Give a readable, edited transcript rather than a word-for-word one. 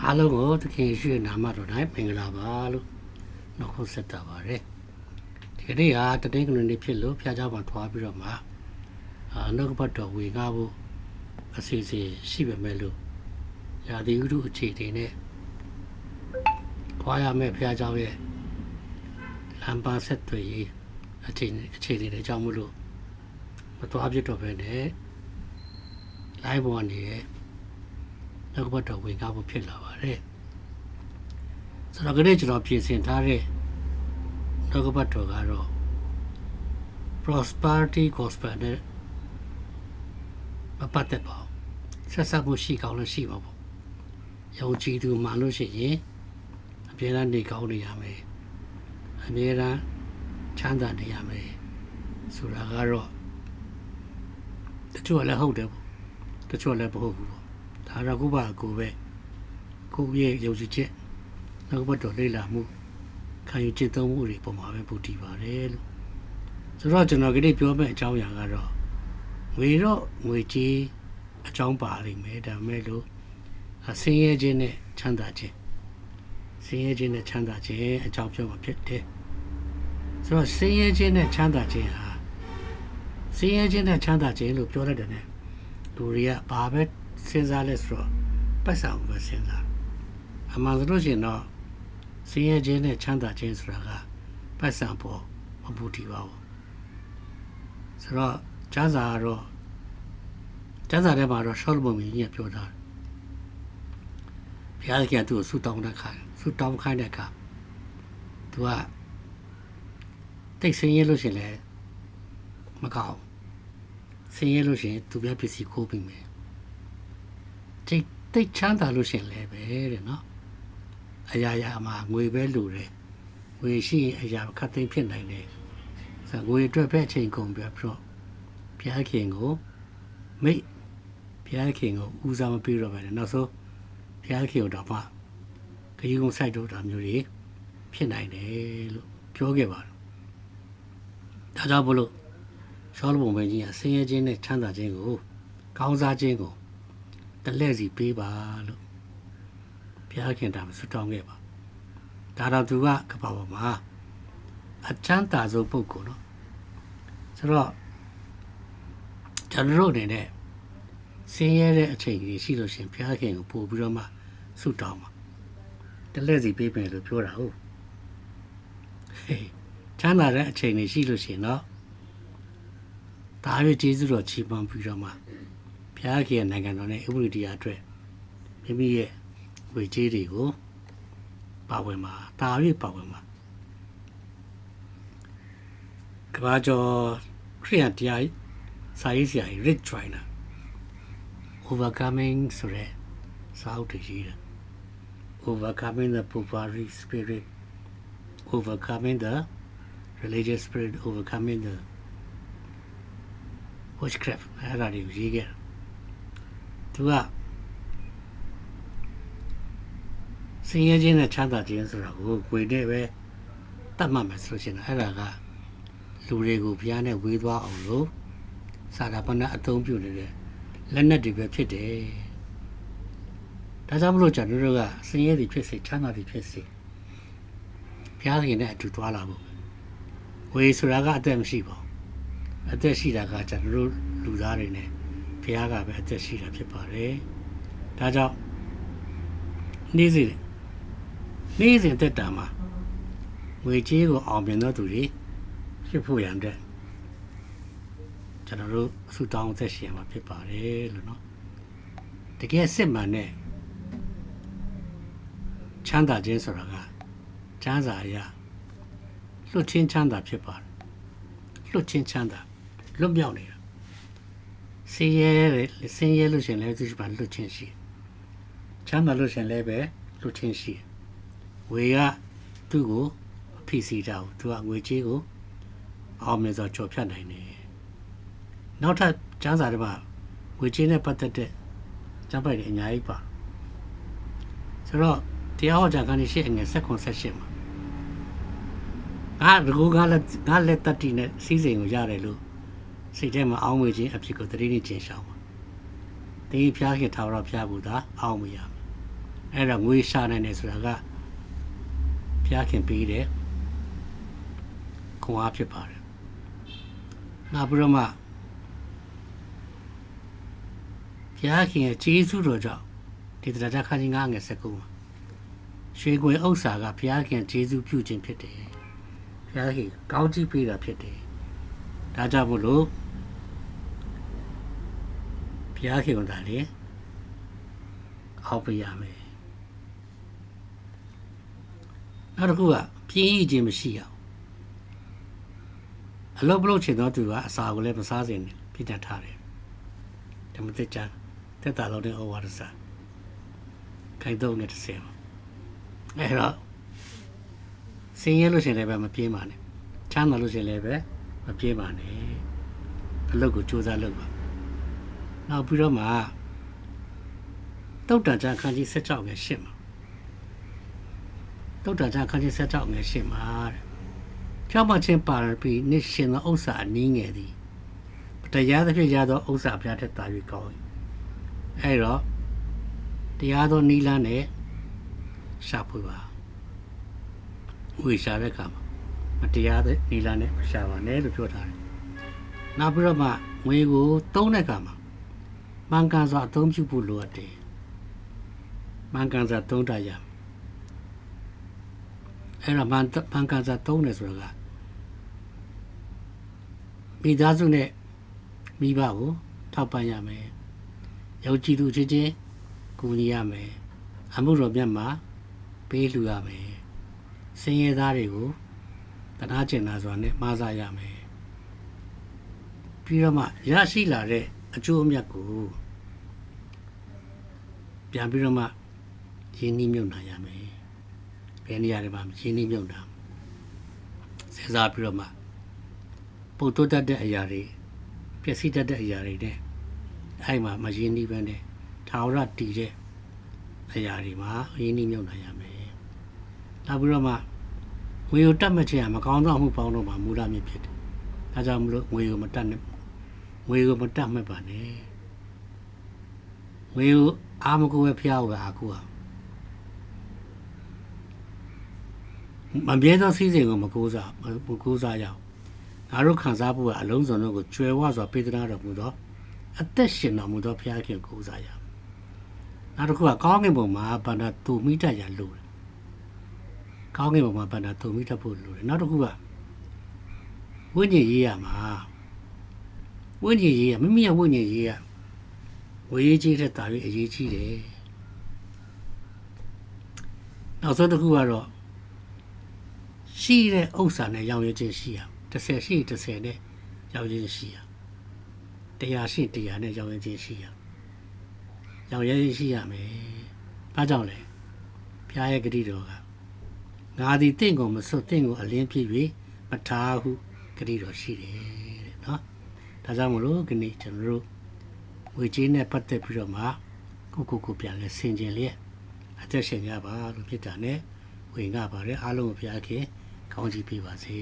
အားလုံးကိုသခင်ယေရှုရဲ့နာမတော်၌မင်္ဂလာပါလို့နှုတ်ဆက်တာပါတယ်ဒီကနေ့ဟာတည်ငြိမ်နေဖြစ်လို့ဖျားเจ้าမှာထွားပြီးတော့မှနှုတ်ဘတ်တော်ဝေငှဖို့အစီအစဉ်ရှိပေမဲ့လို့ရာသီဥတုအခြေအနေနဲ့ထွားရမယ့်ဖျားเจ้าရဲ့လမ်းပန်းဆက်သွယ်ရေးအခြေအနေတွေကြောင့်မလို့မထွားပြတော့ပဲနဲ့ live ပေါ်နေရဲ့နှုတ်ဘတ်တော်ဝေငှဖို့ဖြစ်လာပါတယ်ဆိုတော့ဒီကျွန်တော်ပြင်ဆင်ထားတဲ့နှုတ်ဘတ်တော်ကတော့ prosperity gospel နဲ့မပတ်သက်ပါဘူးဆက်ဆက်မှုရှိကောင်းလို့ရှိပါပေါ့ယုံကြည်သူမှန်လို့ရှိရင်အပြည့်အစုံနေကောင်းနေရမယ်အမြဲတမ်းချမ်းသာနေရမယ်ဆိုတာကတော့တချို့လည်းဟုတ်တယ်ပေါ့တချို့လည်းမဟုတ်ဘူးပေါ့ဒါတော့ခုပါကိုပဲကိုရဲ့ယုံကြည်ချက်နောက်ဘက်တော့လေ့လာမှုခံယူချက်သုံးမှုတွေပုံမှာပဲပူတည်ပါတယ်လို့ဆိုတော့ကျွန်တော်ကလေးပြောမယ့်အကြောင်းအရာကတော့ငွေတော့ငွေကြီးအကြောင်းပါလိမ့်မယ်ဒါမဲ့လို့ဆင်းရဲခြင်းနဲ့ချမ်းသာခြင်းဆင်းရဲခြင်းနဲ့ချမ်းသာခြင်းအကြောင်းပြောမှာဖြစ်တယ်ဆိုတော့ဆင်းရဲခြင်းနဲ့ချမ်းသာခြင်းဟာဆင်းရဲခြင်းနဲ့ချမ်းသာခြင်းလို့ပြောရတယ်နဲ့လူတွေကဘာပဲစဉ်းစားလဲဆိုတော့ပတ်စံပဲစဉ်းစားအမှန်ဆိုလို့ရှိရင်တော့ဆင်းရဲခြင်းနဲ့ချမ်းသာခြင်းဆိုတာကပတ်စံပေါ်မပူတည်ပါဘူးဆိုတော့ကျမ်းစာကတော့ကျမ်းစာထဲမှာတော့ရှောလမုန်ကြီးကပြောတာဘုရားကသူ့ကိုဆုတောင်းတဲ့အခါသူကတိတ်ဆင်းရဲလို့ရှိရင်လည်းမကောင်းဆင်းရဲလို့ရှိရင်သူပြပစ္စည်းခိုးပြီးမယ်တိတ်ချမ်းသာလို့ရှိရင်လည်းပဲတဲ့နော်အရာရာမှာငွေပဲလိုတယ်ငွေရှိရင်အရာခတ်သိမ်းဖြစ်နိုင်တယ်ဆိုတော့ငွေအတွက်ပဲအချိန်ကုန်ပြီးတော့ဘုရားခင်ကိုမိတ်ဘုရားခင်ကိုဦးစားမပေးတော့ပဲနောက်ဆုံးဘုရားခင်ကိုတော့မှခရီးကုန်ဆိုင်တော့တာမျိုးတွေဖြစ်နိုင်တယ်လို့ပြောခဲ့ပါတယ်ဒါကြောင့်ဘလို့ရှောလမုန်မင်းကြီးကဆင်းရဲခြင်းနဲ့ချမ်းသာခြင်းကိုကောင်းစားခြင်းကိုတလဲစီပေးပါလို့ဘုရားခင်တာဆုတောင်းခဲ့ပါဒါတော့သူကကပ္ပပေါ်မှာအချမ်းသာဆုံးပုဂ္ဂိုလ်နော်ဆိုတော့ကျွန်တော်တို့အနေနဲ့ဆင်းရဲတဲ့အချိန်ကြီးရှိလို့ရှင်ဘုရားခင်ကိုပို့ပြီးတော့မှဆုတောင်းပါတလဲစီပေးမယ်လို့ပြောတာဟုတ်ချမ်းသာတဲ့အချိန်ကြီးရှိလို့ရှင်နော်ဒါရွေးကျေးဇူးတော်ချီးမွမ်းပြီးတော့မှဘုရားခင်ရဲ့နိုင်ငံတော်နဲ့ဥပဒေတရားအတွက်မိမိရဲ့ဝေကြေးတွေကိုပါဝင်မှာဒါရွေးပါဝင်မှာကဘာကျော်ခရစ်ယာန်တရားစာရေးဆရာကြီး Rick Joyner overcoming ဆိုတဲ့စာအုပ်တွေရေးတယ် overcoming the poverty spirit overcoming the religious spirit overcoming the witchcraft အဲ့ဒါတွေကိုရေးခဲ့တယ်သူကဆင်းရဲခြင်းနဲ့ချမ်းသာခြင်းဆိုတာကိုကိုယ်နဲ့ပဲတတ်မှတ်မယ်ဆိုလို့ရှိရင်အဲ့ဒါကလူတွေကိုဘုရားနဲ့ဝေးသွားအောင်လို့စာတာပဏအသုံးပြုနေတဲ့လက်နက်တွေပဲဖြစ်တယ်ဒါကြောင့်မလို့ကျွန်တော်တို့ကဆင်းရဲတွေဖြစ်စေချမ်းသာတွေဖြစ်စေဘုရားခင်နဲ့အတူသွားလာဖို့ဝေးဆိုတာကအသက်မရှိပါဘူးအသက်ရှိတာကကျွန်တော်တို့လူသားတွေနဲ့ဘုရားကပဲအသက်ရှိတာဖြစ်ပါတယ်ဒါကြောင့်နေ့စဉ်သက်တာမှာငွေကြေးကိုအောင်မြင်သောသူတွေဖြစ်ဖို့ရန်တဲ့ကျွန်တော်တို့အဆုတောင်းသက်ရှင်မှာဖြစ်ပါတယ်လို့နော်တကယ်စစ်မှန်တဲ့ချမ်းသာခြင်းဆိုတာကချမ်းသာရလွတ်ချင်းချမ်းသာဖြစ်ပါတယ်လွတ်ချင်းချမ်းသာလွတ်မြောက်နေတာဆင်းရဲလို့ရှင်လည်းသူရှိပါလွတ်ချင်းရှိချမ်းသာလို့ရှင်လည်းပဲလွတ်ချင်းရှိဝေကသူ့ကိုဖိစီတာကိုသူကငွေကြေးကိုအောင်မြင်စွာကြော်ဖြတ်နိုင်တယ်နောက်ထပ်ကျမ်းစာတွေမှာငွေကြေးနဲ့ပတ်သက်တဲ့ကျမ်းပိုက်တွေအများကြီးပါဆိုတော့တရားဟောကြားကနေရှိအငယ်7:18မှာငါလက်တတိနဲ့စီးစိမ်ကိုရတယ်လို့စိတ်ထဲမှာအောင်းဝေခြင်းအဖြစ်ကိုတတိနေခြင်းရှောင်းပါတင်းဖျားခင်ထာဝရဖျားဘူးသာအောင်းမရမယ် အဲ့ဒါငွေရှာနိုင်တယ်ဆိုတာကဘုရားခင်ပေးတဲ့ခွန်အားဖြစ်ပါတယ်နောက်ပြီးတော့မှဘုရားခင်ရဲ့ကျေးဇူးတော်ကြောင့်ဒီတရားခန်းကြီး9ငယ်19မှာရွှေကွယ်ဥစ္စာကဘုရားခင်ကျေးဇူးပြုခြင်းဖြစ်တယ်ဘုရားခင်ကောင်းချီးပေးတာဖြစ်တယ်ဒါကြောင့်မို့လို့ဘုရားခင်ကလည်းအောက်ပြရမယ်နောက်တစ်ခုကပြင်းရည်ခြင်းမရှိအောင်အလုပ်လုပ်ချင်တော့သူကအစာကိုလည်းမစားစေနဲ့ပြည့်တတ်ထားတယ်ဓမ္မသစ်ကျမ်းသက်တာလုံးတဲ့ဩဝါဒစာခိုင်တော့နဲ့တစ်ဆယ်အဲ့တော့စင်ရလို့ရှိရင်လည်းပဲမပြေးပါနဲ့ချမ်းသာလို့ရှိရင်လည်းပဲမပြေးပါနဲ့အလုပ်ကိုစူးစမ်းလုပ်ပါနောက်ပြီးတော့မှတုတ်တန်ချခန်းကြီး16ငယ်8မှာတုတ်တန်ချခန်းကြီး16ငယ်8မှာတဲ့ဖြောင့်မခြင်းပါရပြီးနိရှင်သောဥစ္စာအနည်းငယ်သည်တရားသဖြင့်ရသောဥစ္စာဘုရားထက်သာ၍ကောင်း၏အဲ့တော့တရားသောနိလန်းနဲ့ရှာဖွေပါဝေရှာတဲ့အခါမှာမတရားတဲ့နိလန်းနဲ့မရှာပါနဲ့လို့ပြောထားတယ်နောက်ပြီးတော့မှငွေကိုသုံးတဲ့အခါမှာမှန်ကန်စွာအသုံးပြုဖို့လိုအပ်တယ်မှန်ကန်စွာသုံးတတ်ရအဲ့တော့မှန်ကန်စွာသုံးတယ်ဆိုတာကမိသားစုနဲ့မိဘကိုထောက်ပံ့ရမယ်ယုံကြည်သူချင်းချင်းကူညီရမယ်အမှုတော်မြတ်မှာပေးလှူရမယ်ဆင်းရဲသားတွေကိုတနာကျင်နာစွာနဲ့မှားစားရမယ်ပြီးတော့မှရရှိလာတဲ့အကျိုးအမြတ်ကိုပြန်ပြီးတော့မှရင်းနှီးမြုပ်နှံရမယ်ဘယ်နေရာတွေမှာရင်းနှီးမြုပ်နှံစဉ်းစားပြီးတော့မှပုတ်တိုးတတ်တဲ့အရာတွေပျက်စီးတတ်တဲ့အရာတွေနဲ့အဲ့မှာမရင်းနှီးပဲနဲ့ထာဝရတည်တဲ့အရာတွေမှာရင်းနှီးမြုပ်နှံရမယ်နောက်ပြီးတော့မှငွေကိုတတ်မှတ်ခြင်းကမကောင်းသောမှုပေါင်းတော့မှမူလမြစ်ဖြစ်တယ်ဒါကြောင့်မလို့ငွေကိုမတတ်နဲ့ငွေကိုမတတ်မှတ်ပါနဲ့ငွေကိုအာမကိုပဲဖျားကိုအာကိုအောင်မပြေသောစီးစိမ်ကိုမကိုးစားရအောင်ငါတို့ခံစားဖို့ကအလုံးစုံတို့ကိုကျွယ်ဝစွာပေးသနာတော်မူသောအသက်ရှင်တော်မူသောဘုရားခင်ကိုးစားရအောင်နောက်တစ်ခုကကောင်းကင်ဘုံမှာဗန္ဒတူမိတတ်ရလို့ကောင်းကင်ဘုံမှာဗန္ဒတူမိတတ်ဖို့လို့နောက်တစ်ခုကဝိညာဉ်ရေးရမှာဝိညာဉ်ရေးရမိမိရဲ့ဝိညာဉ်ရေးရဝေရေးကြီးတဲ့တာ၍အရေးကြီးတယ်နောက်ဆုံးတစ်ခုကတော့ရှိတဲ့ဥစ္စာနဲ့ရောင်းရခြင်းရှိရ30ရှိ30နဲ့ရောင်းရခြင်းရှိရ100ရှိ100နဲ့ရောင်းရခြင်းရှိရရောင်းရခြင်းရှိရမယ်ဘာကြောင့်လဲဘုရားရဲ့ဂရုတော်ကငါသည်တင့်ကိုမစွတ်တင့်ကိုအလင်းဖြစ်၍မထားဟုဂရုတော်ရှိတယ်တဲ့နော်ဒါကြောင့်မလို့ဒီနေ့ကျွန်တော်တို့ဝေကြီးနဲ့ပတ်သက်ပြီးတော့မှကိုပြန်လဲဆင်ခြင်လျက်အသက်ရှင်ကြပါလို့ဖြစ်တာနဲ့ဝင်ကြပါတယ်အားလုံးကိုဘုရားခင်ကောင်းချီးပေးပါစေ